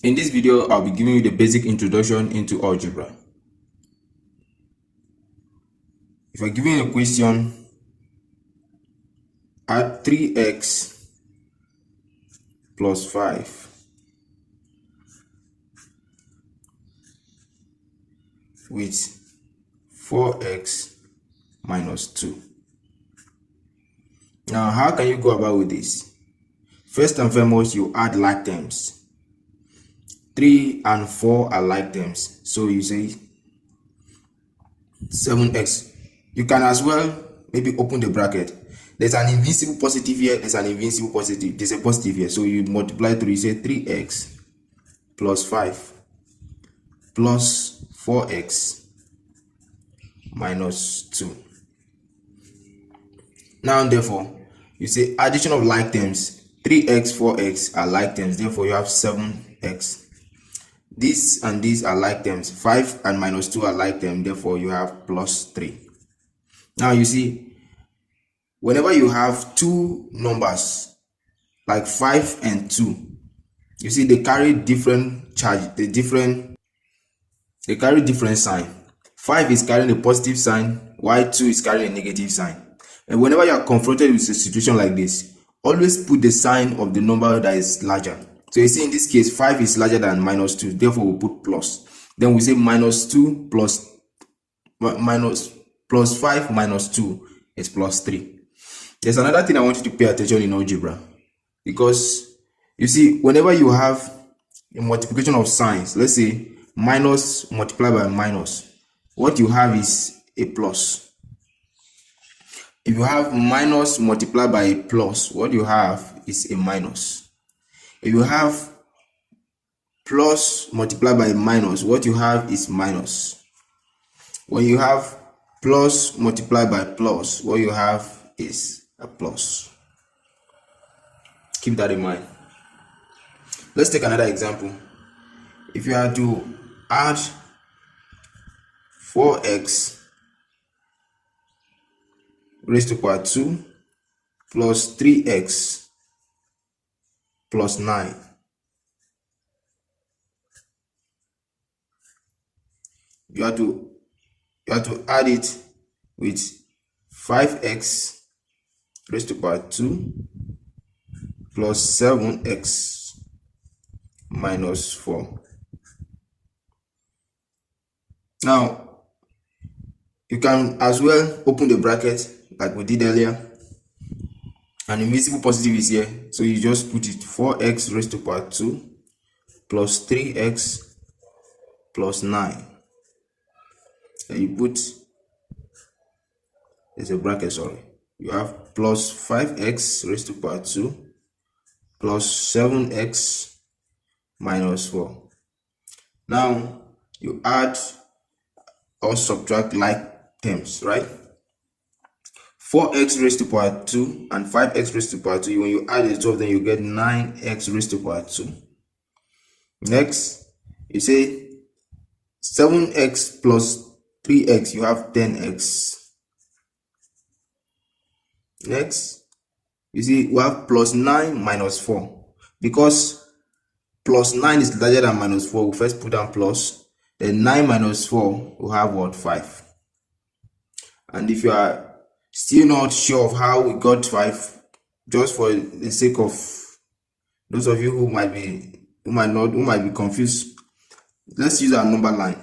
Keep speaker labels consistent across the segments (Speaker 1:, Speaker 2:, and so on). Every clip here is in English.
Speaker 1: In this video, I'll be giving you the basic introduction into algebra. If I'm giving you a question, add 3x plus 5 with 4x minus 2. Now, how can you go about with this? First and foremost, you add like terms. 3 and 4 are like terms, so you say 7x. You can as well maybe open the bracket. There's an invincible positive here, there's an invincible positive, there's a positive here, so you multiply through. You say 3x plus 5 plus 4x minus 2. Now therefore, you say addition of like terms. 3x, 4x are like terms, therefore you have 7x. This and these are like terms. 5 and minus 2 are like terms, therefore you have plus 3. Now you see, whenever you have two numbers like 5 and 2, you see they carry different charge, they carry different sign. 5 is carrying a positive sign, while 2 is carrying a negative sign. And whenever you are confronted with a situation like this, always put the sign of the number that is larger. So you see in this case 5 is larger than minus 2, therefore we put plus. Then we say minus 2 plus 5 minus 2 is plus 3. There's another thing I want you to pay attention in algebra, because you see whenever you have a multiplication of signs, let's say minus multiplied by minus, what you have is a plus. If you have minus multiplied by a plus, what you have is a minus. If you have plus multiplied by a minus, what you have is minus. When you have plus multiplied by plus, what you have is a plus. Keep that in mind. Let's take another example. If you are to add 4x raised to power 2 plus 3x plus 9. You have to add it with 5x raised to power 2 plus 7x minus 4. Now, you can as well open the bracket like we did earlier. An invisible positive is here, so you just put it 4x raised to power 2 plus 3x plus 9. And you put, there's a bracket, sorry. You have plus 5x raised to power 2 plus 7x minus 4. Now you add or subtract like terms, right? 4x raised to power 2 and 5x raised to power 2. When you add the two of them, you get 9x raised to power 2. Next, you say 7x plus 3x, you have 10x. Next, you see we have plus 9 minus 4. Because plus 9 is larger than minus 4, we first put down plus. Then 9 minus 4, we have what? 5. And if you are still not sure of how we got 5, just for the sake of those of you who might be confused, let's use our number line.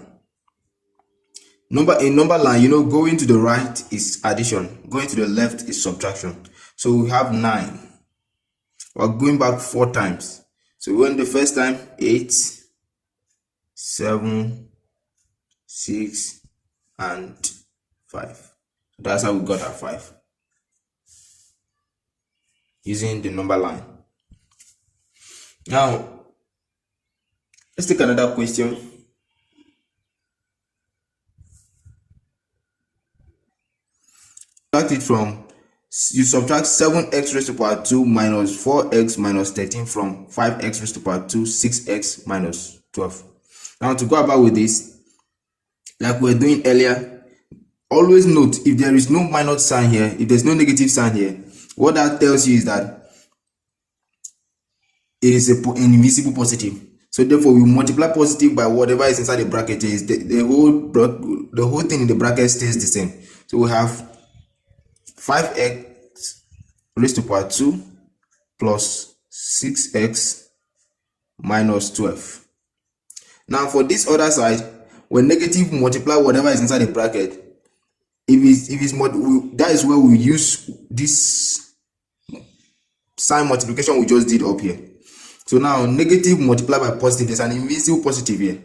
Speaker 1: In number line, you know, going to the right is addition, going to the left is subtraction. So we have 9. We're going back 4 times. So we went the first time 8, 7, 6, and 5. That's how we got our 5, using the number line. Now, let's take another question. Subtract it from, you subtract 7x raised to power 2 minus 4x minus 13 from 5x raised to power 2, 6x minus 12. Now to go about with this, like we were doing earlier, always note if there is no minus sign here, if there's no negative sign here, what that tells you is that it is an invisible positive. So therefore, we multiply positive by whatever is inside the bracket. Is the whole thing in the bracket stays the same. So we have 5x raised to power 2 plus 6x minus 12. Now for this other side, when negative multiply whatever is inside the bracket, that is where we use this sign multiplication we just did up here. So now negative multiplied by positive, there's an invisible positive here.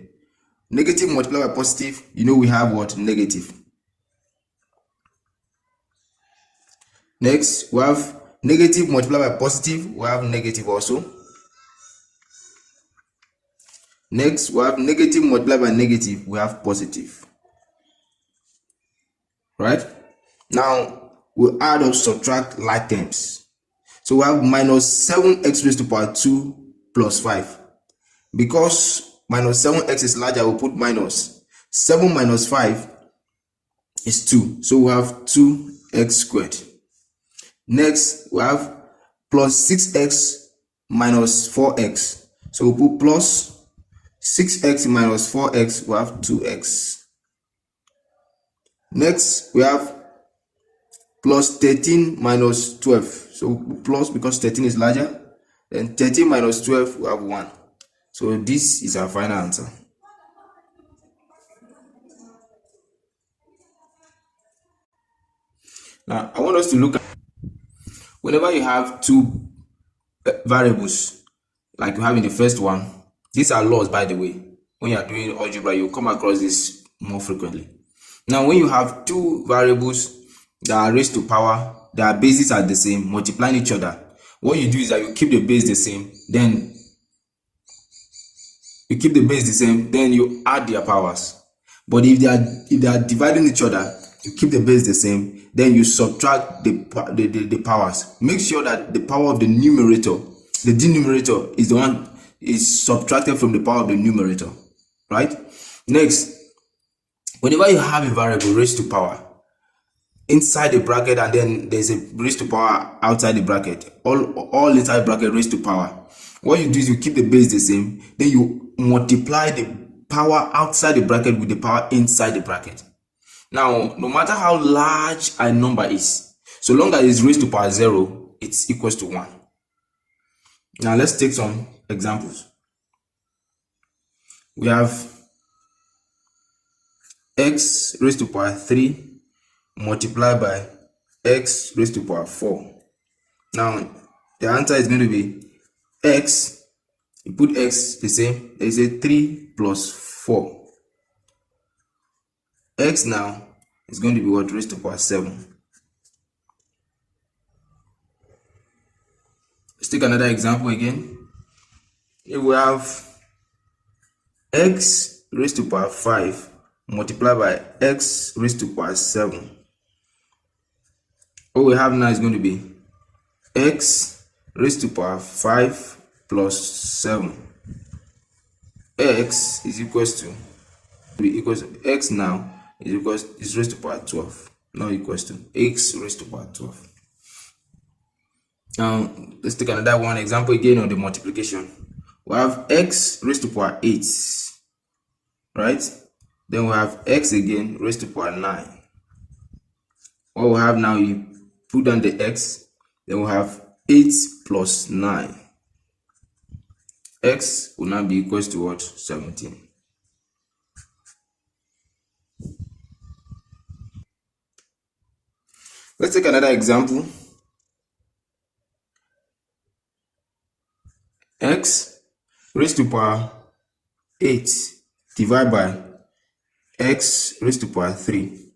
Speaker 1: Negative multiplied by positive, we have what? Negative. Next, we have negative multiplied by positive, we have negative also. Next, we have negative multiplied by negative, we have positive. Right? Now, we'll add or subtract like terms. So we have minus 7x raised to power 2 plus 5. Because minus 7x is larger, we'll put minus. 7 minus 5 is 2. So we have 2x squared. Next, we have plus 6x minus 4x. So we'll put plus 6x minus 4x, we have 2x. Next, we have plus 13 minus 12. So plus because 13 is larger. Then 13 minus 12, we have 1. So this is our final answer. Now, I want us to look at whenever you have two variables, like you have in the first one. These are laws, by the way. When you are doing algebra, you come across this more frequently. Now, when you have two variables that are raised to power, their bases are the same, multiplying each other, what you do is that you keep the base the same, then you add their powers. But if they are dividing each other, you keep the base the same, then you subtract the powers. Make sure that the power of the numerator, the denominator, is the one is subtracted from the power of the numerator, right? Next, whenever you have a variable raised to power inside the bracket and then there's a raised to power outside the bracket, all inside bracket raised to power, what you do is you keep the base the same, then you multiply the power outside the bracket with the power inside the bracket. Now, no matter how large a number is, so long as it's raised to power 0, it's equals to 1. Now, let's take some examples. We have x raised to power 3 multiplied by x raised to power 4. Now, the answer is going to be x. You put x the same. There is a 3 plus 4. X now is going to be what? Raised to power 7. Let's take another example again. Here we have x raised to power 5 multiplied by x raised to power 7. What we have now is going to be x raised to power 5 plus 7. X is equals to x now is raised to power 12, now equals to x raised to power 12. Now let's take another one example again on the multiplication. We have x raised to power 8, right? Then we have x again raised to power 9. What we have now, you put down the x, then we have 8 plus 9. X will now be equals to what? 17. Let's take another example. X raised to power 8 divided by x raised to power 3.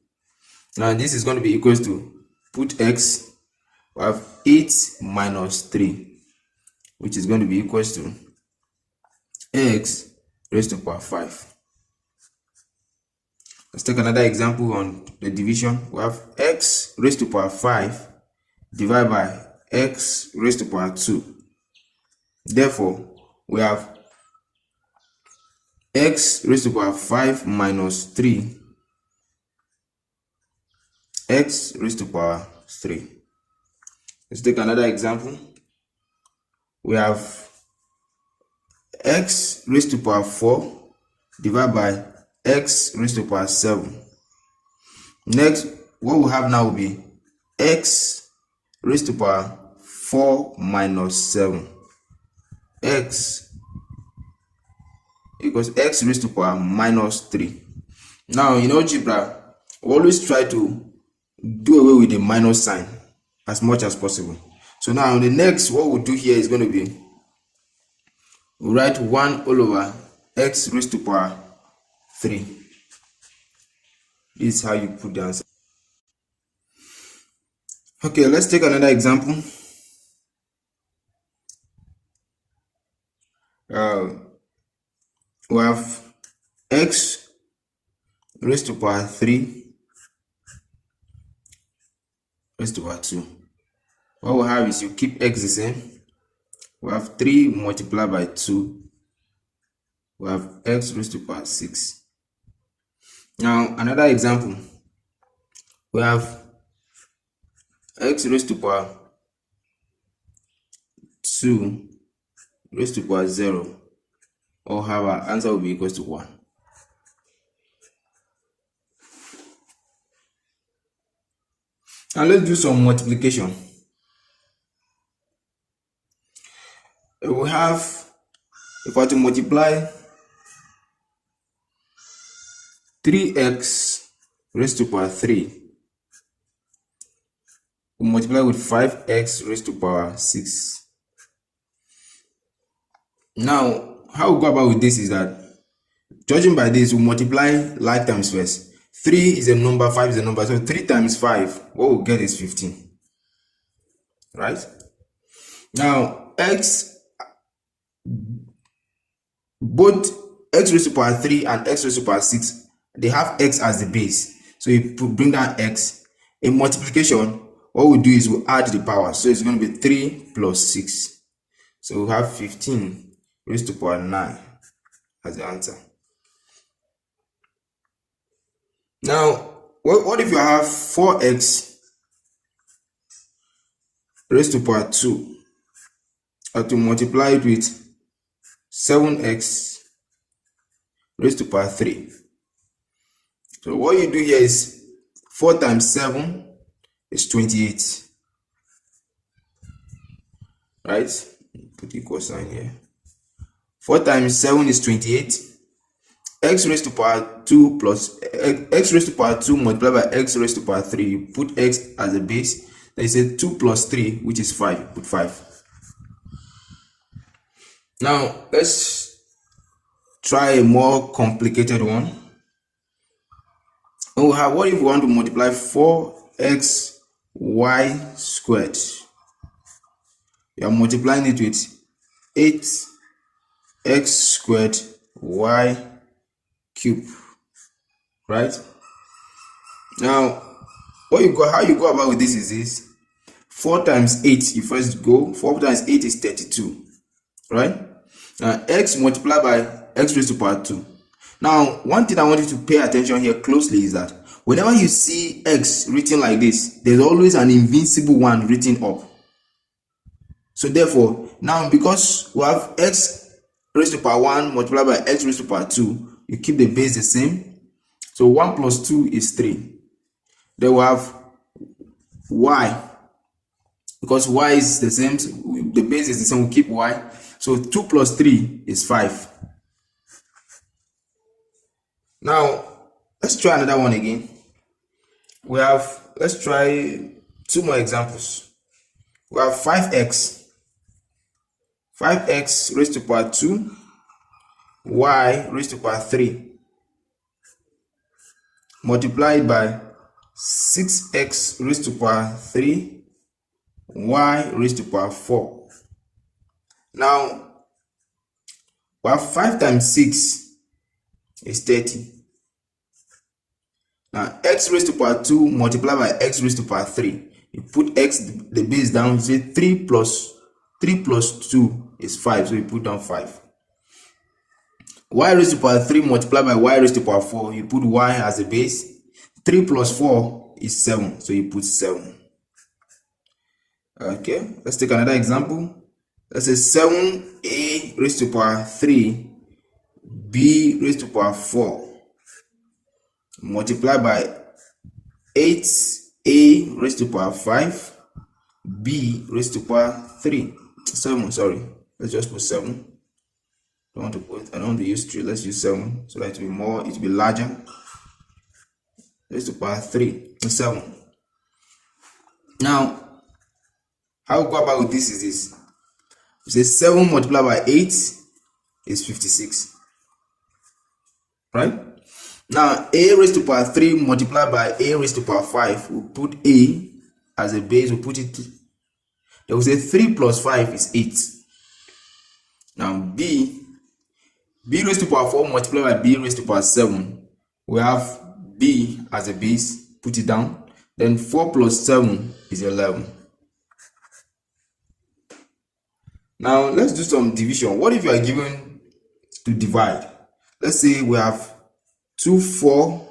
Speaker 1: Now this is going to be equals to, put x, we have 8 minus 3, which is going to be equals to x raised to power 5. Let's take another example on the division. We have x raised to power 5 divided by x raised to power 2. Therefore, we have x raised to power 5 minus 3, x raised to power 3. Let's take another example. We have x raised to power 4 divided by x raised to power 7. Next, what we have now will be x raised to power 4 minus 7. X equals x raised to power minus 3. Now, in algebra, we always try to do away with the minus sign as much as possible. So now, the next, what we'll do here is going to be, we'll write 1 all over x raised to power 3. This is how you put the answer. Okay, let's take another example. We have x raised to power 3 raised to power 2. What we have is you keep x the same. We have 3 multiplied by 2. We have x raised to power 6. Now, another example. We have x raised to power 2 raised to power 0. Or have our answer will be equal to 1. Now let's do some multiplication. We have, if I were to multiply 3x raised to power 3, we multiply with 5x raised to power 6. Now, how we go about with this is that, judging by this, we multiply like times first. 3 is a number, 5 is a number, so 3 times 5, what we'll get is 15. Right? Now, both x raised to power 3 and x raised to power 6, they have x as the base. So you bring down x. In multiplication, what we do is we add the power. So it's going to be 3 plus 6. So we have 15 raised to power 9 as the answer. Now, what if you have 4x raised to power 2, or to multiply it with 7x raised to power 3? So what you do here is 4 times 7 is 28. Right? Put equal sign here. 4 times 7 is 28. X raised to power 2 plus x raised to power 2 multiplied by x raised to power 3. You put x as a base. Then you say 2 plus 3, which is 5. You put 5. Now, let's try a more complicated one. And we have, what if we want to multiply 4xy squared? We are multiplying it with 8x squared y cube, right? Now, how you go about with this is this. 4 times 8, you first go, 4 times 8 is 32, right? Now, x multiplied by x raised to power 2. Now, one thing I want you to pay attention here closely is that whenever you see x written like this, there's always an invincible one written up. So therefore, now because we have x raised to power 1 multiplied by x raised to power 2, you keep the base the same. So 1 plus 2 is 3. Then we have y. Because y is the same, the base is the same, we keep y. So 2 plus 3 is 5. Now, let's try another one again. Let's try 2 more examples. We have 5x raised to power 2, y raised to power 3, multiplied by 6x raised to power 3, y raised to power 4. Now, we have 5 times 6 is 30. Now, x raised to power 2 multiplied by x raised to power 3. You put x, the base down, you say 3 plus 2 is 5, so you put down 5. Y raised to power 3 multiplied by y raised to power 4, you put y as a base. 3 plus 4 is 7, so you put 7. Okay, let's take another example. let's say 7a raised to power 3 b raised to power 4 multiplied by 8a raised to power 5 b raised to power 7. Sorry, let's just put 7. I don't want to use 3. Let's use 7 so that it will be larger. Raised to power 7. Now, how we go about with this is this. We say 7 multiplied by 8 is 56. Right? Now, a raised to power 3 multiplied by a raised to power 5. We'll put a as a base. We'll put it. Then we'll say 3 plus 5 is 8. Now, b raised to power 4 multiplied by b raised to power 7. We have b as a base. Put it down. Then 4 plus 7 is 11. Now, let's do some division. What if you are given to divide? Let's say we have 4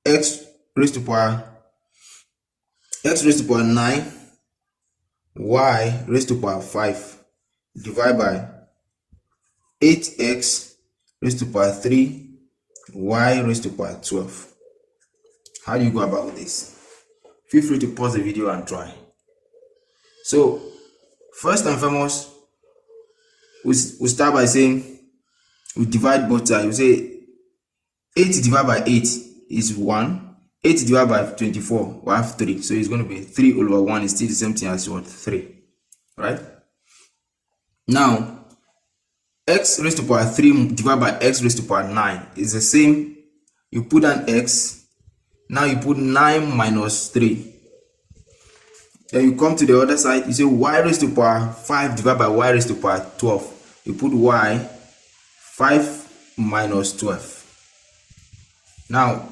Speaker 1: x raised to power 9 y raised to power 5 divided by 8x raised to power 3 y raised to power 12. How do you go about this? Feel free to pause the video and try. So, first and foremost, we start by saying we divide both sides. We say 8 divided by 8 is 1. 8 divided by 24, we have 3. So it's going to be 3 over 1 is still the same thing as what? 3. Right? Now, x raised to power 3 divided by x raised to power 9 is the same. You put an x. Now you put 9 minus 3. Then you come to the other side. You say y raised to power 5 divided by y raised to power 12. You put y 5 minus 12. Now,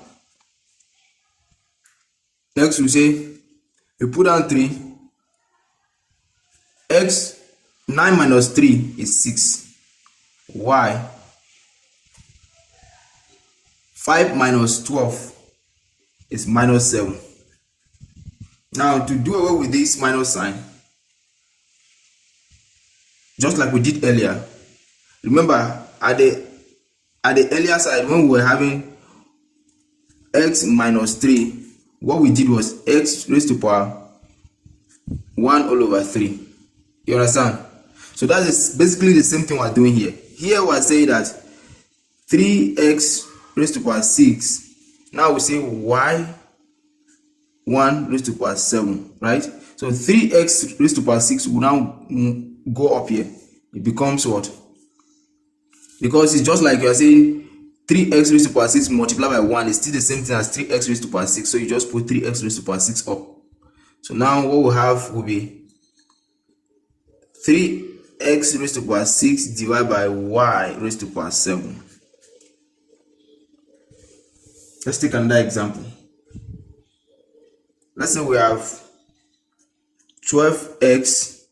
Speaker 1: next we say you put down 3. X 9 minus 3 is 6. Y 5 minus 12 is minus 7. Now, to do away with this minus sign, just like we did earlier, remember at the earlier side when we were having x minus 3, what we did was x raised to power 1 all over 3. You understand? So that is basically the same thing we're doing here. Here we're saying that 3x raised to power 6. Now we say y 1 raised to power 7, right? So 3x raised to power 6 will now go up here. It becomes what? Because it's just like you are saying 3x raised to power 6 multiplied by 1 is still the same thing as 3x raised to power 6. So you just put 3x raised to power 6 up. So now what we have will be 3x raised to power 6 divided by y raised to power 7. Let's take another example. Let's say we have 12x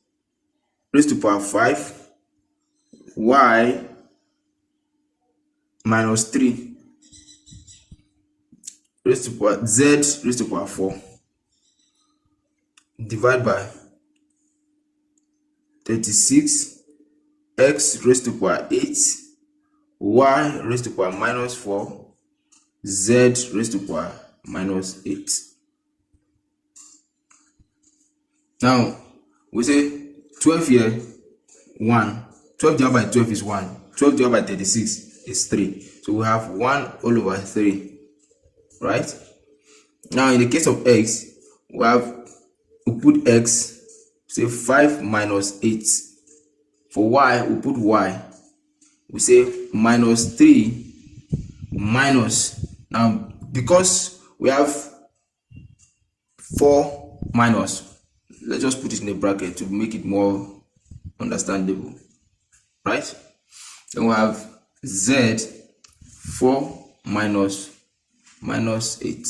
Speaker 1: raised to power 5 y minus 3 raised to power z raised to power 4 divided by 36 x raised to power 8 y raised to power minus 4 z raised to power minus 8. Now we say 12 here 1. 12 divided by 12 is 1. 12 divided by 36 is 3. So we have 1 all over 3. Right? Now in the case of x, we put x, say 5 minus 8. For y, we put y. We say minus 3 minus. Now because we have 4 minus, let's just put it in a bracket to make it more understandable, right? Then we have z 4 minus 8.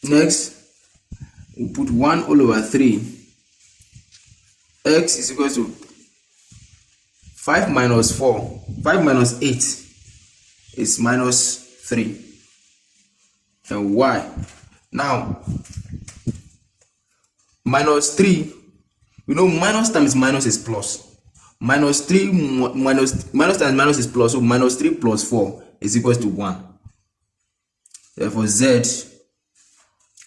Speaker 1: Next, we put 1 all over 3. X is equal to 5 minus 4. 5 minus 8 is minus 3. And y Now, minus 3, you know, minus times minus is plus. Minus 3 minus times minus is plus, so minus 3 plus 4 is equals to 1. Therefore, Z,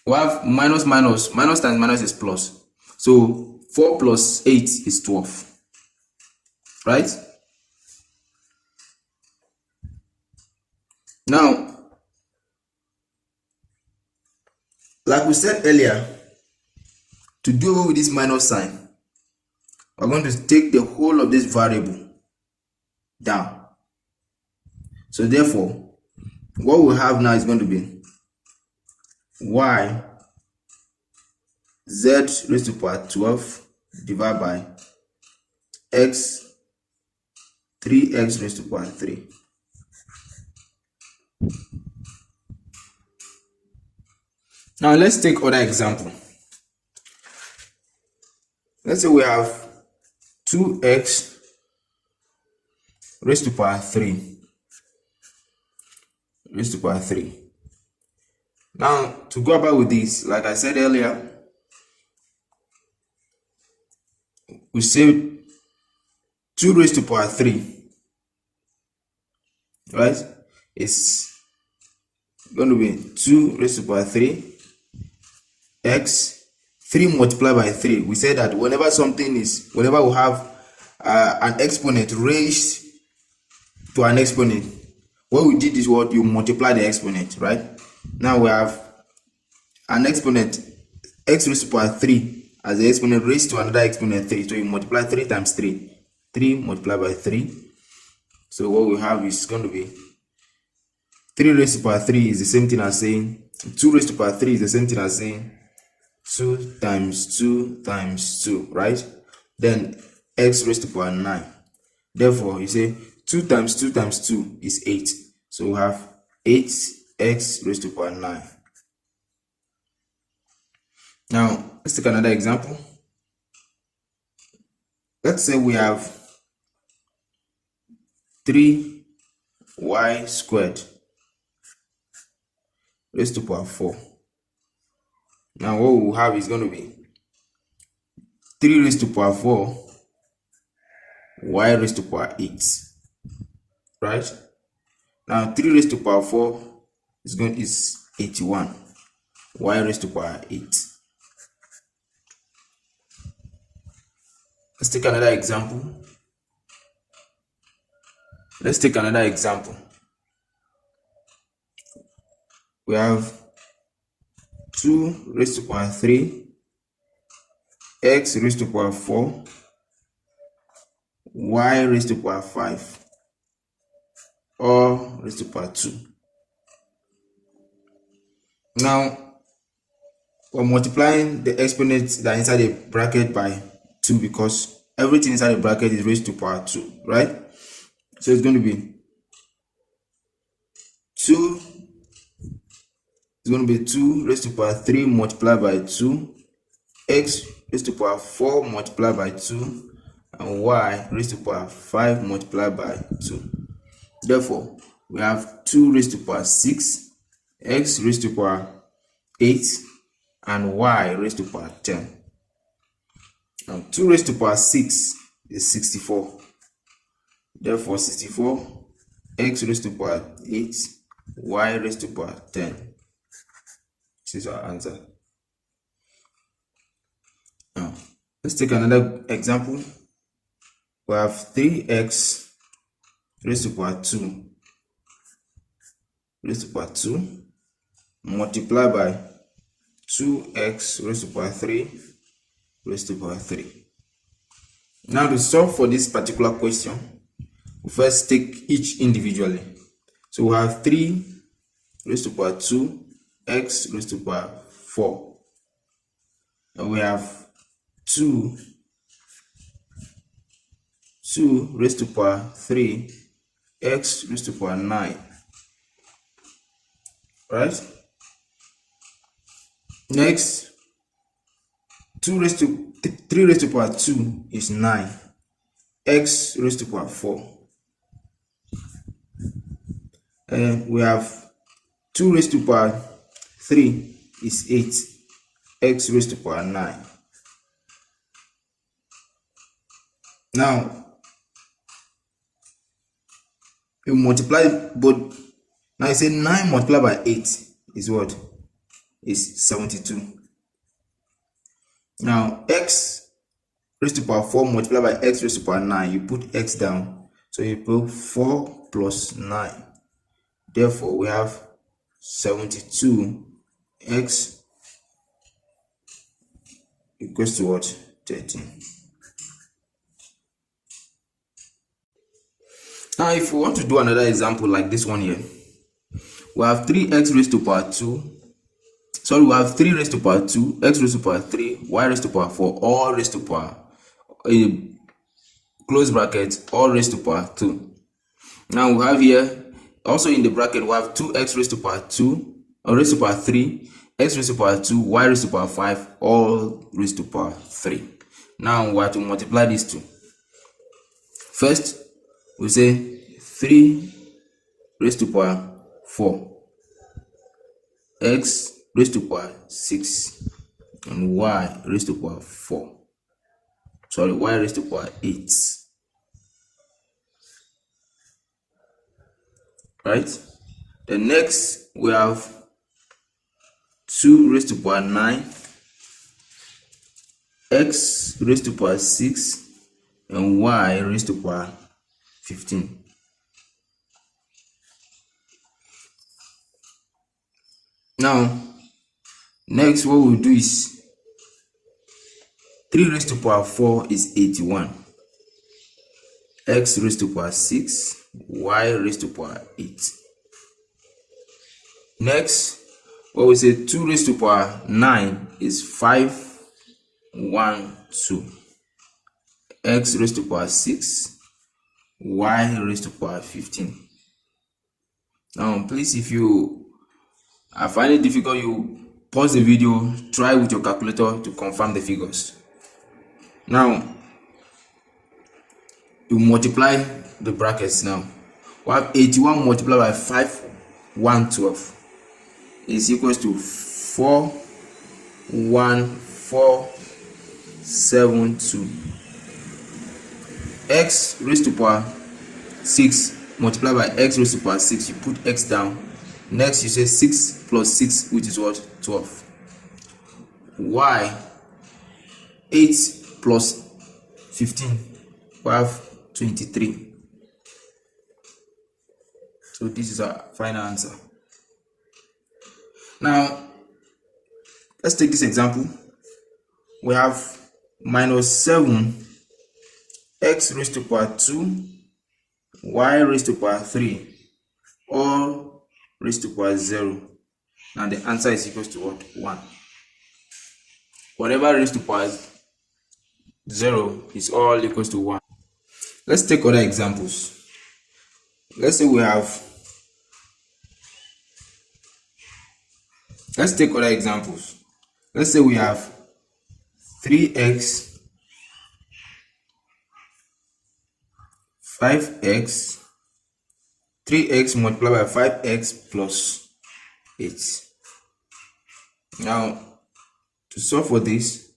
Speaker 1: we have minus times minus is plus. So 4 plus 8 is 12. Right? Now, like we said earlier, to do away with this minus sign, we're going to take the whole of this variable down. So therefore, what we have now is going to be y z raised to the power 12 divided by x 3x raised to the power 3. Now let's take other example. Let's say we have 2x raised to the power 3 raised to the power 3. Now, to go about with this, like I said earlier, we say 2 raised to the power 3, right? It's going to be 2 raised to the power 3 x 3 multiplied by 3. We said that whenever we have an exponent raised to an exponent, what we did is what you multiply the exponent, right? Now we have an exponent x raised to the power 3 as the exponent raised to another exponent 3. So you multiply 3 times 3. 3 multiplied by 3. So what we have is going to be 3 raised to the power 3 is the same thing as saying 2 raised to the power 3 is the same thing as saying 2 times 2 times 2, right? Then x raised to the power 9. Therefore, you say 2 times 2 times 2 is 8. So we have 8x raised to the power 9. Now, let's take another example. Let's say we have 3y squared raised to the power 4. Now, what we'll have is going to be 3 raised to the power 4 y raised to the power 8. Right? Now, 3 raised to the power 4 is 81. Y raised to the power 8. Let's take another example. We have 2 raised to the power 3 x raised to the power 4 y raised to the power 5 or raised to the power 2. Now, we're multiplying the exponents that are inside the bracket by 2 because everything inside the bracket is raised to the power 2, right? So it's going to be 2 raised to the power 3 multiplied by 2, x raised to the power 4 multiplied by 2, and y raised to the power 5 multiplied by 2. Therefore, we have 2 raised to the power 6, x raised to the power 8, and y raised to the power 10. Now, 2 raised to the power 6 is 64. Therefore, 64, x raised to the power 8, y raised to the power 10. This is our answer. Now, let's take another example. We have 3x raised to the power 2 raised to the power 2 multiplied by 2x raised to the power 3 raised to the power 3. Now, to solve for this particular question, we first take each individually. So we have 3 raised to the power 2 x raised to the power 4, and we have 2 raised to the power 3 x raised to the power 9, right? Next, 3 raised to the power 2 is 9, x raised to the power 4, and we have 2 raised to the power 3 is 8, x raised to power 9. Now, you multiply both. Now you say 9 multiplied by 8 is what? Is 72. Now, x raised to power 4 multiplied by x raised to power 9. You put x down. So you put 4 plus 9. Therefore, we have 72 x equals to what? 13. Now, if we want to do another example like this one here, we have 3x raised to power 2. Sorry, we have 3 raised to power 2, x raised to power 3, y raised to power 4, all raised to power, close bracket, all raised to power 2. Now we have here, also in the bracket, we have 2x raised to power 2, or raised to power 3, x raised to power 2, y raised to power 5, all raised to power 3. Now we have to multiply these two. First, we say 3 raised to power 4, x raised to power 6, and y raised to power 4. Sorry, y raised to power 8. Right? The next, we have 2 raised to power 9, x raised to power 6, and y raised to power 15. Now, next what we'll do is 3 raised to power 4 is 81. X raised to power 6, y raised to power 8. Next, what we say 2 raised to power 9 is 512. X raised to power 6, y raised to power 15. Now, please, if you are finding it difficult, you pause the video, try with your calculator to confirm the figures. Now, you multiply the brackets now. We have 81 multiplied by 512 is equals to 41472. X raised to power 6 multiplied by x raised to power 6. You put x down. Next, you say 6 plus 6, which is what? 12. Y 8 plus 15. We have 23. So this is our final answer. Now, let's take this example. We have minus 7 x raised to power 2, y raised to power 3, all raised to power 0. Now the answer is equal to what? 1. Whatever raised to power 0 is all equals to 1. Let's take other examples. Let's say we have, let's take other examples. Let's say we have 3x, 5x, 3x multiplied by 5x plus 8. Now, to solve for this,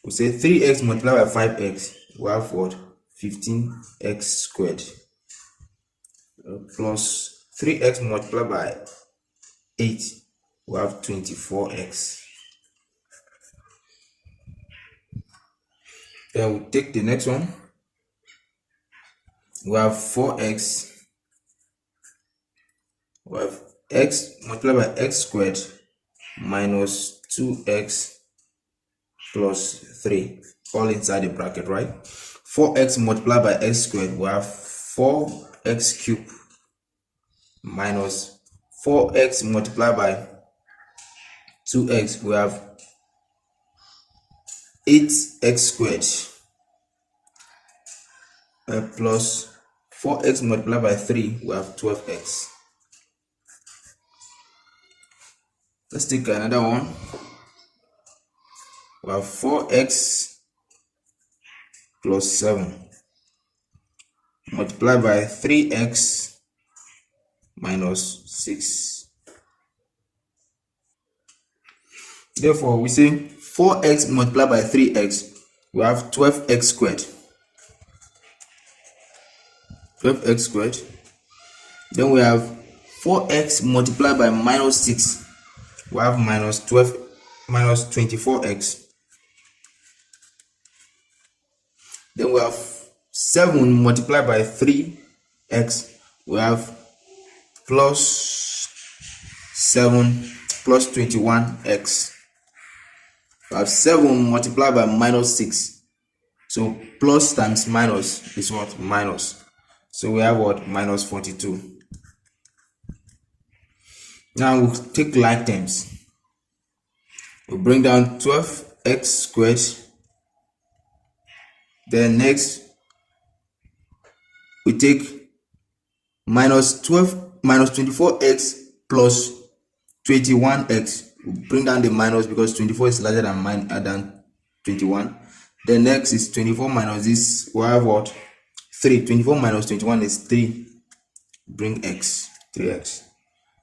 Speaker 1: we say 3x multiplied by 5x, we have what? 15x squared plus 3x multiplied by 8, we have 24x. Then we take the next one. We have 4x, we have x multiplied by x squared minus 2x plus 3, all inside the bracket, right? 4x multiplied by x squared, we have 4x cubed minus 4x multiplied by 2x, we have 8x squared plus 4x multiplied by 3, we have 12x. Let's take another one. We have 4x plus 7 multiplied by 3x minus 6. Therefore, we say 4x multiplied by 3x, we have 12x squared. 12x squared. Then we have 4x multiplied by minus 6. We have minus 24x. Then we have 7 multiplied by 3x. We have plus 7 plus 21x. We have 7 multiplied by minus 6. So plus times minus is what? Minus. So we have what? Minus 42. Now we'll take like terms. We'll bring down 12x squared. Then next, we take minus 24x plus 21x. We'll bring down the minus because 24 is larger than 21. Then next is 24 minus this. We have what? 3. 24 minus 21 is 3. Bring x, 3x.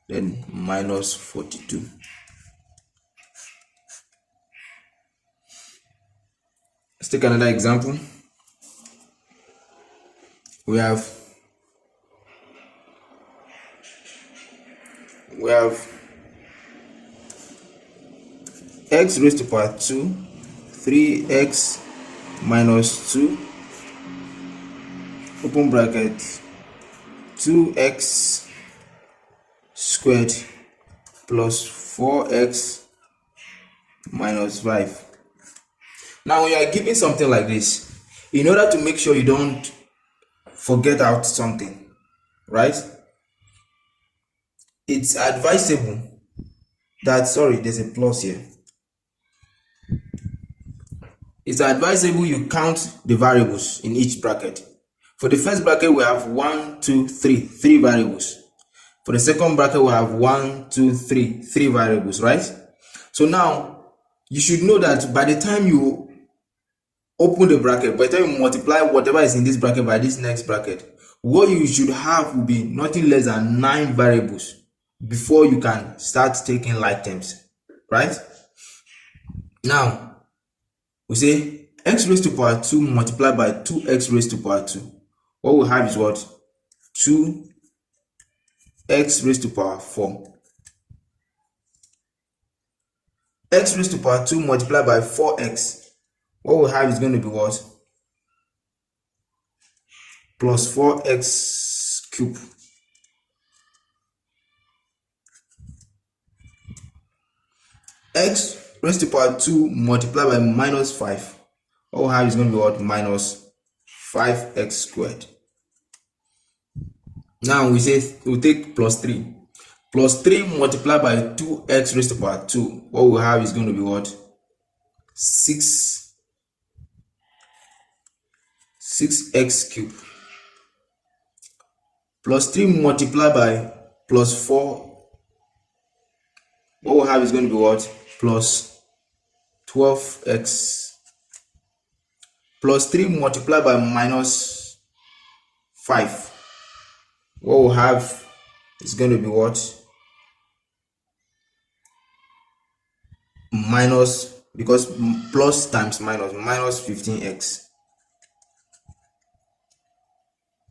Speaker 1: Then minus 42. Let's take another example. We have x raised to power 2, 3x minus 2, open bracket, 2x squared plus 4x minus 5. Now when you are given something like this, in order to make sure you don't forget out something, right? It's advisable that, sorry, there's a plus here. It's advisable you count the variables in each bracket. For the first bracket, we have 1, 2, 3, 3 variables. For the second bracket, we have 1, 2, 3, 3 variables, right? So now you should know that by the time you open the bracket, by the time you multiply whatever is in this bracket by this next bracket, what you should have will be nothing less than 9 variables before you can start taking like terms, right? Now we say x raised to power 2 multiplied by 2x raised to power 2. What we have is what? 2x raised to power 4. X raised to power 2 multiplied by 4x. What we have is going to be what? Plus 4x cubed. X raised to power 2 multiplied by minus 5. What we have is going to be what? Minus 5x squared. Now we say we'll take plus 3. Plus 3 multiplied by 2x raised to power 2. What we have is going to be what? 6x cubed. Plus 3 multiplied by plus 4. What we have is going to be what? Plus 12x. Plus 3 multiplied by minus 5. What we have is going to be what? Minus, because plus times minus, minus 15x.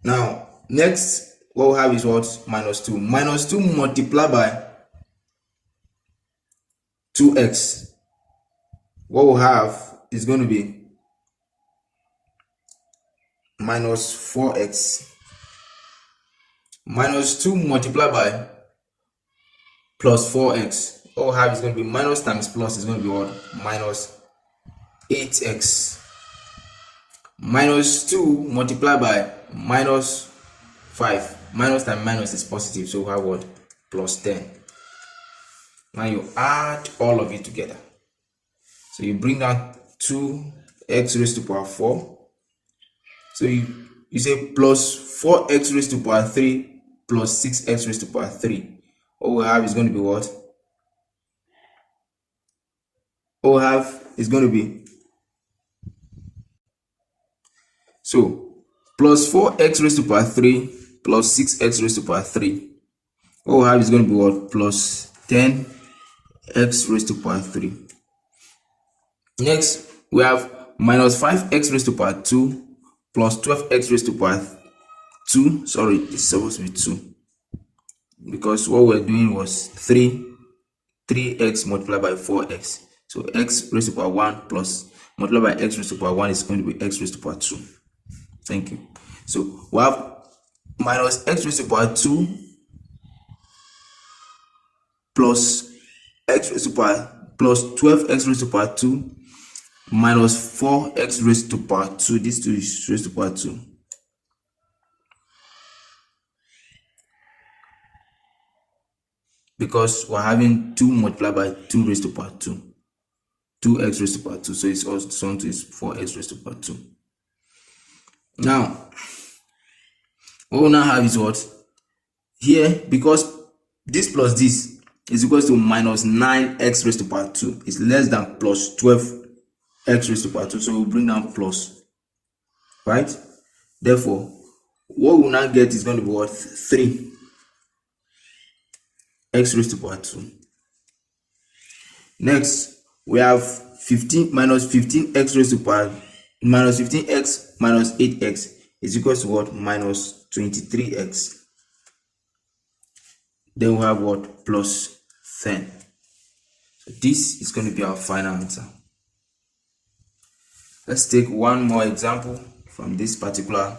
Speaker 1: Now, next, what we have is what? Minus 2. Minus 2 multiplied by 2x. What we have is going to be minus 4x. Minus 2 multiplied by plus 4x. What we have is going to be minus times plus is going to be what? Minus 8x. Minus 2 multiplied by minus 5. Minus times minus is positive, so we have what? Plus 10. Now you add all of it together. So you bring down 2x raised to power 4. So you say plus 4x raised to power 3 plus 6x raised to power 3. What we have is going to be what? What we have is going to be, so plus 4x raised to power 3 plus 6x raised to power 3. What we have is going to be what? Plus 10x raised to power 3. Next, we have minus 5x raised to power 2 plus 12x raised to power 2. Sorry, it's supposed to be 2 because what we're doing was 3x multiplied by 4x. So x raised to power 1 plus multiplied by x raised to power 1 is going to be x raised to power 2. Thank you. So we have minus x raised to power 2 plus x raised to power plus 12x raised to power 2 minus 4x raised to power 2. This 2 is raised to power 2. Because we're having 2 multiplied by 2 raised to power 2. 2x raised to power 2. So it's also 4x raised to power 2. Now, what we now have is what? Here, because this plus this is equal to minus 9x raised to power 2. It's less than plus 12x raised to power 2. So we'll bring down plus. Right? Therefore, what we'll now get is going to be what? 3x raised to power 2. Next, we have 15 minus 15x raised to power minus 15x minus 8x is equal to what? Minus 23x. Then we have what? Plus 10. So this is going to be our final answer. Let's take one more example from this particular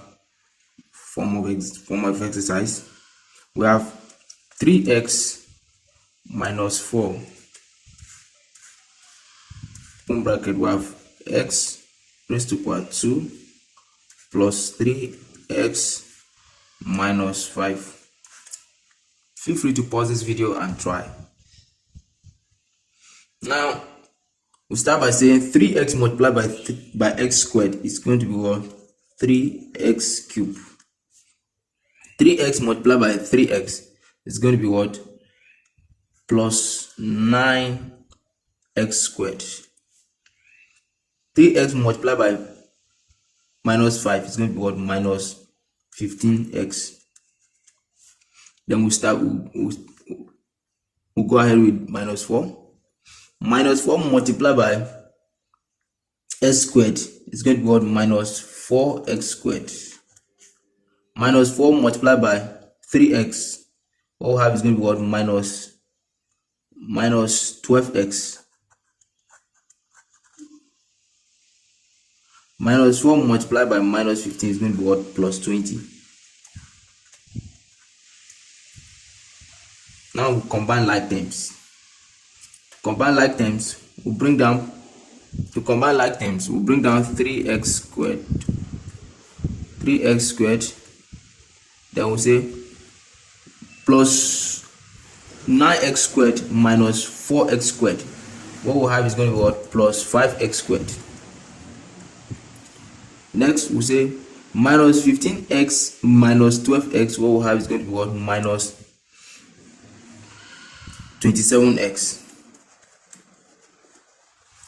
Speaker 1: form of exercise. We have 3x minus 4. In bracket, we have x raised to power 2 plus 3x minus 5. Feel free to pause this video and try. Now, we start by saying 3x multiplied by x squared is going to be what? 3x cubed. 3x multiplied by 3x is going to be what? Plus 9x squared. 3x multiplied by minus 5 is going to be what? Minus 15x. Then we'll go ahead with minus 4. Minus 4 multiplied by x squared is going to be what? Minus 4x squared. Minus 4 multiplied by 3x, what we have is going to be what? Minus 12x. Minus 4 multiplied by minus 15 is going to be what? Plus 20. Now we combine like terms. Combine like terms, we'll bring down 3x squared. 3x squared. Then we'll say plus 9x squared minus 4x squared. What we'll have is going to be what? Plus 5x squared. Next, we'll say minus 15x minus 12x. What we'll have is going to be what? Minus 27x.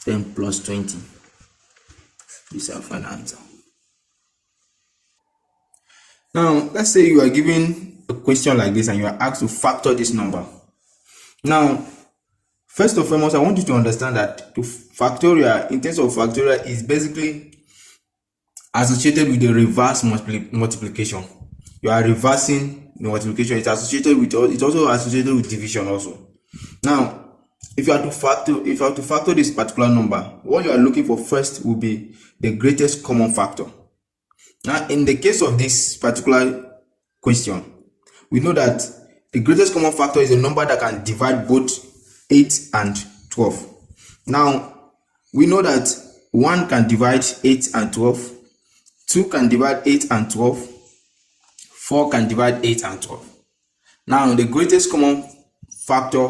Speaker 1: Then plus 20. This is our final answer. Now, let's say you are given a question like this and you are asked to factor this number. Now, first and foremost, I want you to understand that the factorial, in terms of factorial, is basically associated with the reverse multiplication. You are reversing the multiplication. It's also associated with division also. Now, if you have to factor this particular number, what you are looking for first will be the greatest common factor. Now, in the case of this particular question, we know that the greatest common factor is a number that can divide both 8 and 12. Now, we know that 1 can divide 8 and 12, 2 can divide 8 and 12, 4 can divide 8 and 12. Now, the greatest common factor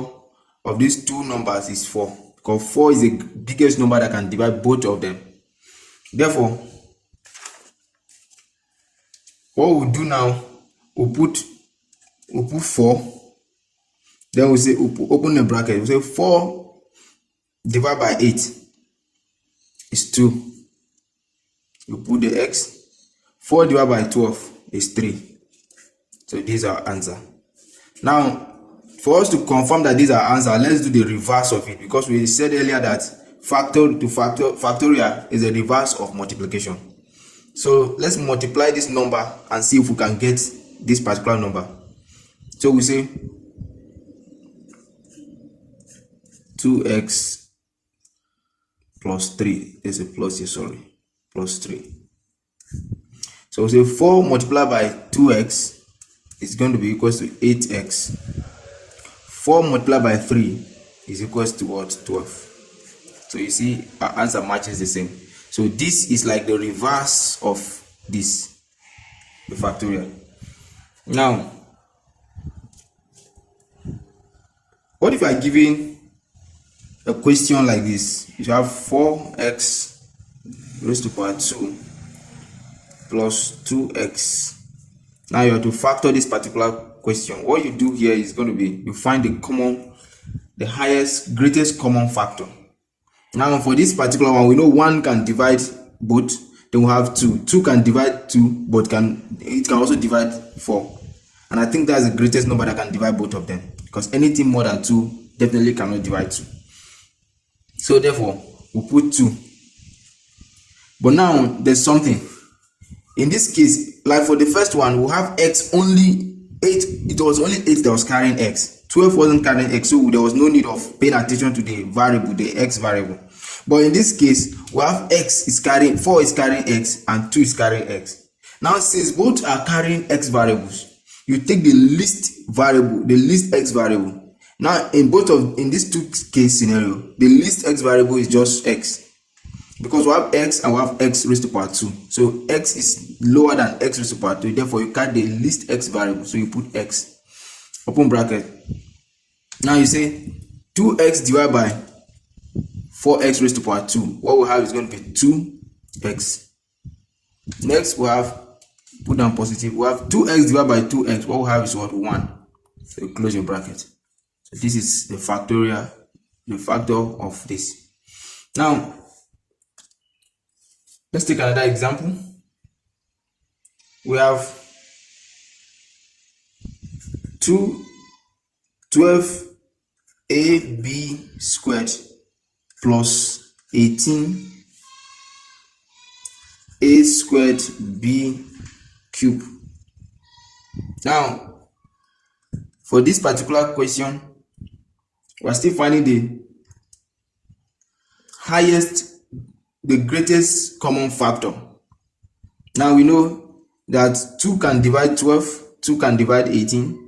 Speaker 1: of these two numbers is 4, because 4 is the biggest number that can divide both of them. Therefore, what we'll do now, we'll put 4, then we'll say, open the bracket, we'll say 4 divided by 8 is 2. You put the x. 4 divided by 12 is 3. So this is our answer. Now, for us to confirm that these are answers, let's do the reverse of it, because we said earlier that factor to factorial is a reverse of multiplication. So let's multiply this number and see if we can get this particular number. So we say 2x plus 3. There's a plus here, sorry, plus 3. So we say 4 multiplied by 2x is going to be equals to 8x. 4 multiplied by 3 is equals to what? 12. So you see our answer matches the same. So this is like the reverse of this, the factorial. Now, what if I are given a question like this? You have 4x raised to power 2 plus 2x. Now you have to factor this particular question. What you do here is going to be, you find the highest, greatest common factor. Now for this particular one, we know 1 can divide both. Then we have 2. 2 can divide 2, but it can also divide 4. And I think that's the greatest number that can divide both of them, because anything more than 2 definitely cannot divide 2. So therefore, we put 2. But now there's something. In this case, like for the first one, we have x only 8. It was only 8 that was carrying x. 12 wasn't carrying x, so there was no need of paying attention to the variable, the x variable. But in this case, we have x is carrying, 4 is carrying x, and 2 is carrying x. Now, since both are carrying x variables, you take the least variable, the least x variable. Now, in this two case scenario, the least x variable is just x, because we have x and we have x raised to power 2. So x is lower than x raised to power 2. Therefore, you carry the least x variable. So you put x, open bracket. Now you say 2x divided by 4x raised to power 2. What we have is going to be 2x. Next, we have, put down positive, we have 2x divided by 2x. What we have is what? 1. So you close your bracket. So this is the factorial, the factor of this. Now, let's take another example. We have 12ab squared plus 18a squared b cube. Now, for this particular question, we are still finding the highest, the greatest common factor. Now we know that 2 can divide 12, 2 can divide 18,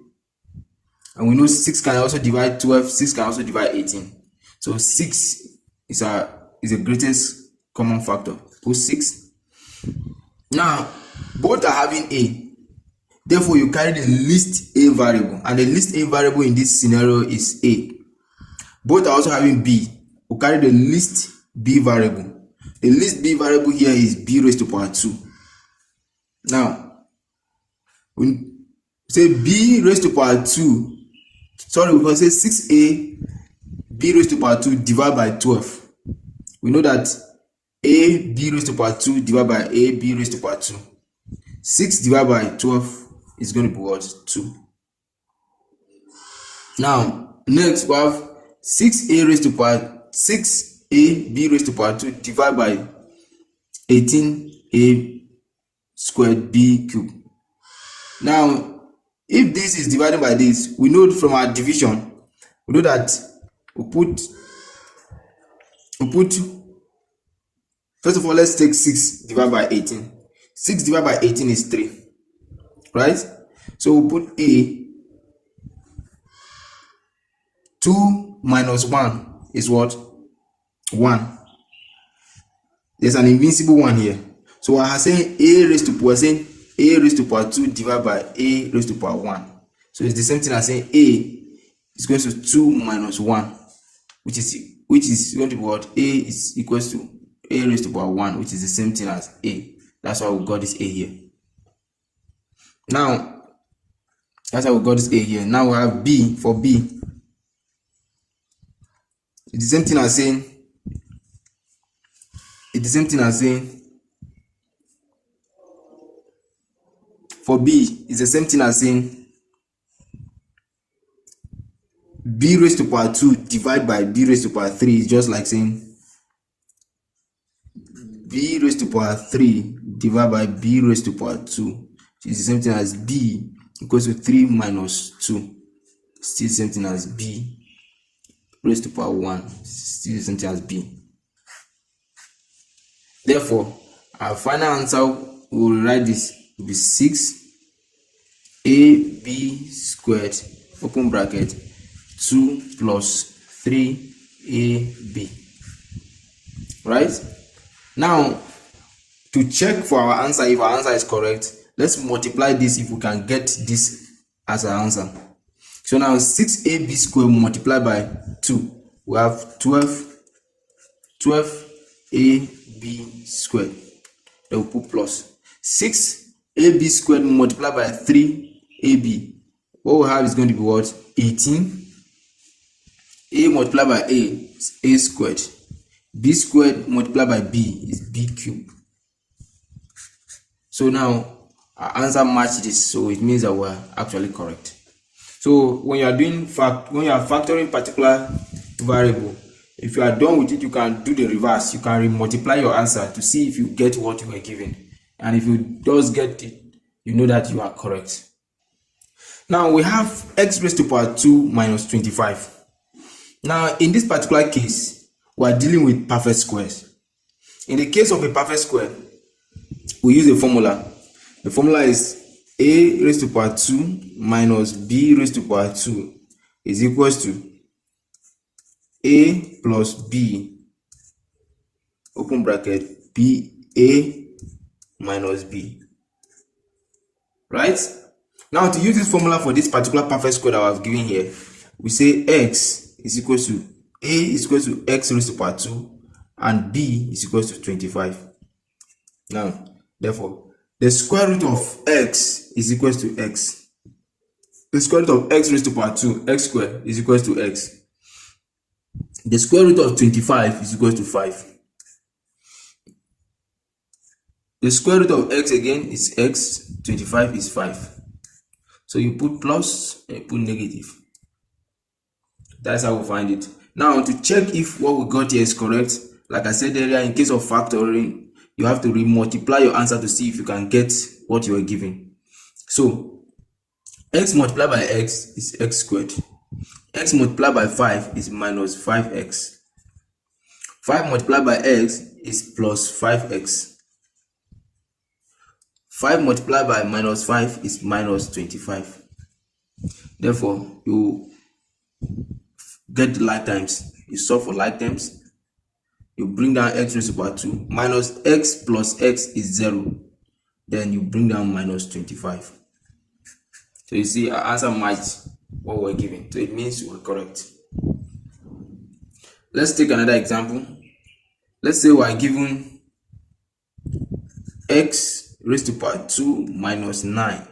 Speaker 1: and we know 6 can also divide 12, 6 can also divide 18. So 6 is the greatest common factor. Put 6. Now both are having a, therefore you carry the least a variable, and the least a variable in this scenario is a. Both are also having b. We carry the least b variable. The least b variable here is b raised to power 2. Now, we say b raised to power 2. Sorry, we can say 6a b raised to power 2 divided by 12. We know that a b raised to power 2 divided by a b raised to power 2. 6 divided by 12 is going to be what? 2. Now, next we have 6a raised to power 6a b raised to power 2 divided by 18a squared b cube. Now, if this is divided by this, we know from our division, we know that we put first of all, let's take 6 divided by 18. 6 divided by 18 is 3, right? So we put a, 2 minus 1 is what? 1. There's an invincible 1 here. So I have saying a raised to power, saying a raised to power 2 divided by a raised to power 1. So it's the same thing as saying a is equal to 2 minus 1, which is going to be what? A is equals to a raised to power 1, which is the same thing as a. That's why we got this a here. Now, that's how we got this a here. Now we have b. For b, it's the same thing as saying, for b, it's the same thing as saying b raised to power 2 divided by b raised to power 3 is just like saying b raised to power 3 divided by b raised to power 2 is the same thing as b equals to 3 minus 2. Still the same thing as b raised to power 1. Still the same thing as b. Therefore, our final answer, we will write this will be 6ab squared open bracket 2 plus 3ab. Right? Now, to check for our answer, if our answer is correct, let's multiply this if we can get this as our answer. So now 6ab squared multiplied by 2, we have 12ab squared. Then we'll put plus 6ab squared multiplied by 3ab. What we have is going to be what? 18. A multiplied by a is a squared. B squared multiplied by b is b cubed. So now our answer matches this, so it means that we're actually correct. So when you are doing when you are factoring particular variable, if you are done with it, you can do the reverse. You can multiply your answer to see if you get what you were given, and if you does get it, you know that you are correct. Now we have x raised to power 2 minus 25. Now in this particular case, we are dealing with perfect squares. In the case of a perfect square, we use a formula. The formula is a raised to power 2 minus b raised to power 2 is equals to a plus b open bracket b a minus b. Right? Now to use this formula for this particular perfect square that I was given here, we say x is equals to a is equals to x raised to power 2 and b is equals to 25. Now, therefore, the square root of x is equals to x. The square root of x raised to power 2, x squared, is equals to x. The square root of 25 is equals to 5. The square root of x again is x, 25 is 5. So you put plus and you put negative. That's how we find it. Now to check if what we got here is correct, like I said earlier, in case of factoring, you have to multiply your answer to see if you can get what you were given. So x multiplied by x is x squared. X multiplied by 5 is minus 5x. 5 multiplied by x is plus 5x. 5 multiplied by minus 5 is minus 25. Therefore, you get the like terms. You solve for like terms. You bring down x raised to power 2. Minus x plus x is 0. Then you bring down minus 25. So you see our answer matches what we're given. So it means we're correct. Let's take another example. Let's say we're given x raised to power 2 minus 9.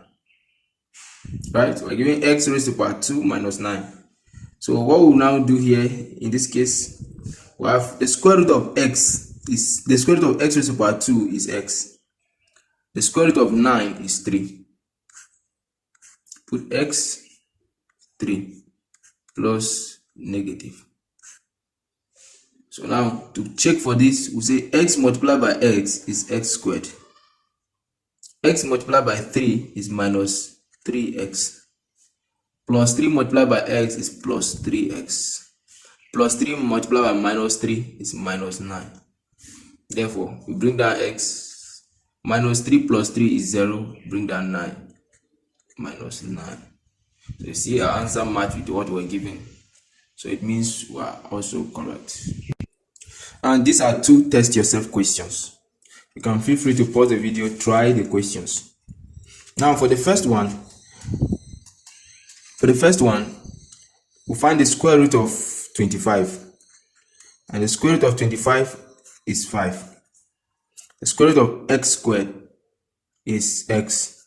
Speaker 1: Right? We're given x raised to power 2 minus 9. So what we'll now do here, in this case, we have the square root of x is the square root of x raised to power 2 is x. The square root of 9 is 3. Put x 3 plus negative. So now to check for this, we say x multiplied by x is x squared. X multiplied by 3 is minus 3x. Plus 3 multiplied by x is plus 3x. Plus 3 multiplied by minus 3 is minus 9. Therefore, we bring down x. Minus 3 plus 3 is 0. Bring down 9. Minus 9. So you see our answer match with what we're given. So it means we are also correct. And these are 2 test yourself questions. You can feel free to pause the video, try the questions. Now for the first one, we find the square root of 25. And the square root of 25 is 5. The square root of x squared is x.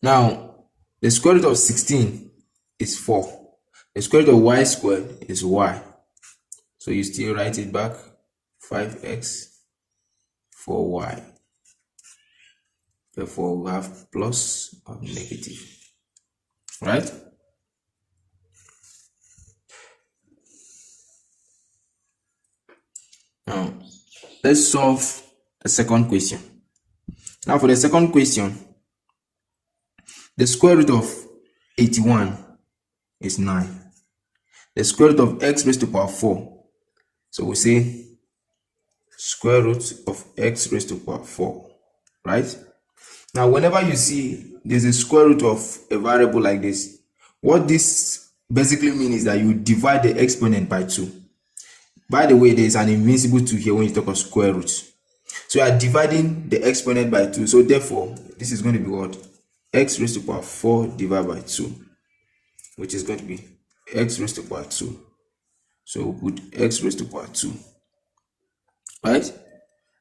Speaker 1: Now, the square root of 16 is 4. The square root of y squared is y. So you still write it back, 5x 4y. Therefore, we have plus or negative. Right? Now, let's solve the second question. Now for the second question, the square root of 81 is 9. The square root of x raised to power 4. So we say square root of x raised to power 4, right? Now whenever you see there's a square root of a variable like this, what this basically means is that you divide the exponent by 2. By the way, there's an invincible 2 here when you talk of square roots. So you are dividing the exponent by 2. So therefore, this is going to be what? X raised to power 4 divided by 2, which is going to be x raised to power 2. So we'll put x raised to power 2. Right?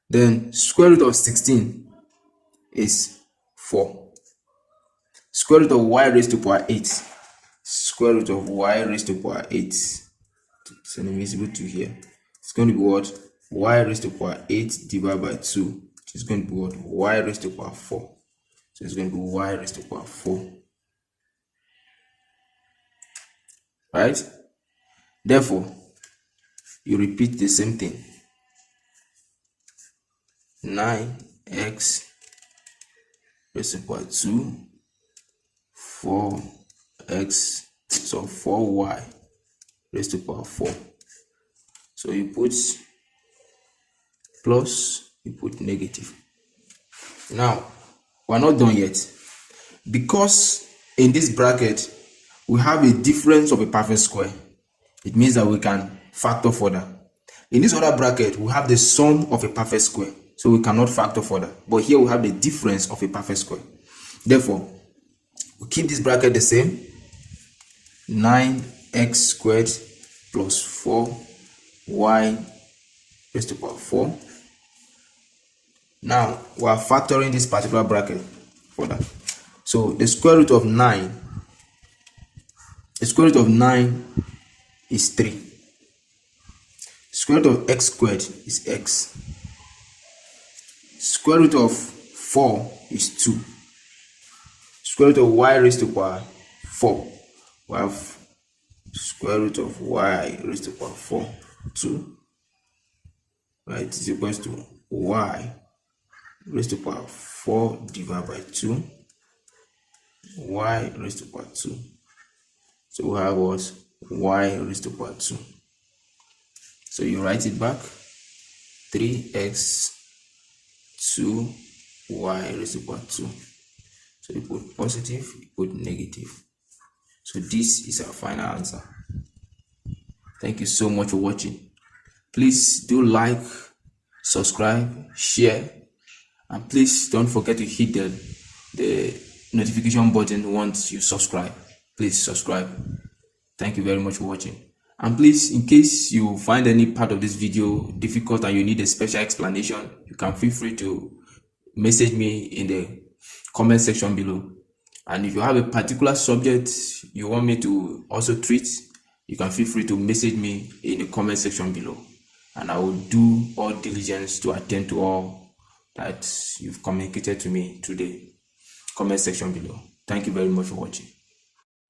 Speaker 1: Then square root of 16 is 4. Square root of y raised to power 8. Square root of y raised to power 8. It's an invisible 2 here. It's going to be what? Y raised to power 8 divided by 2. Which is going to be what? Y raised to power 4. So it's going to be y raised to power 4. Right? Therefore, you repeat the same thing. 9x raised to power 2, 4x, so 4y raised to power 4. So you put plus, you put negative. Now, we're not done yet. Because in this bracket, we have a difference of a perfect square. It means that we can factor further. In this other bracket, we have the sum of a perfect square. So we cannot factor further. But here we have the difference of a perfect square. Therefore, we keep this bracket the same. 9x squared plus 4y raised to power 4. Now, we are factoring this particular bracket further. So the square root of 9, is 3. Square root of x squared is x. Square root of 4 is 2. Square root of y raised to power 4. We have square root of y raised to power 4, 2. Right, is equals to y raised to power 4 divided by 2. Y raised to power 2. So we have what? Y raised to power 2. So you write it back. 3x 2y raised to power 2. So you put positive, you put negative. So this is our final answer. Thank you so much for watching. Please do like, subscribe, share, and please don't forget to hit the notification button once you subscribe. Please subscribe. Thank you very much for watching. And please, in case you find any part of this video difficult and you need a special explanation, you can feel free to message me in the comment section below. And if you have a particular subject you want me to also treat, you can feel free to message me in the comment section below, and I will do all diligence to attend to all that you've communicated to me through the comment section below. Thank you very much for watching.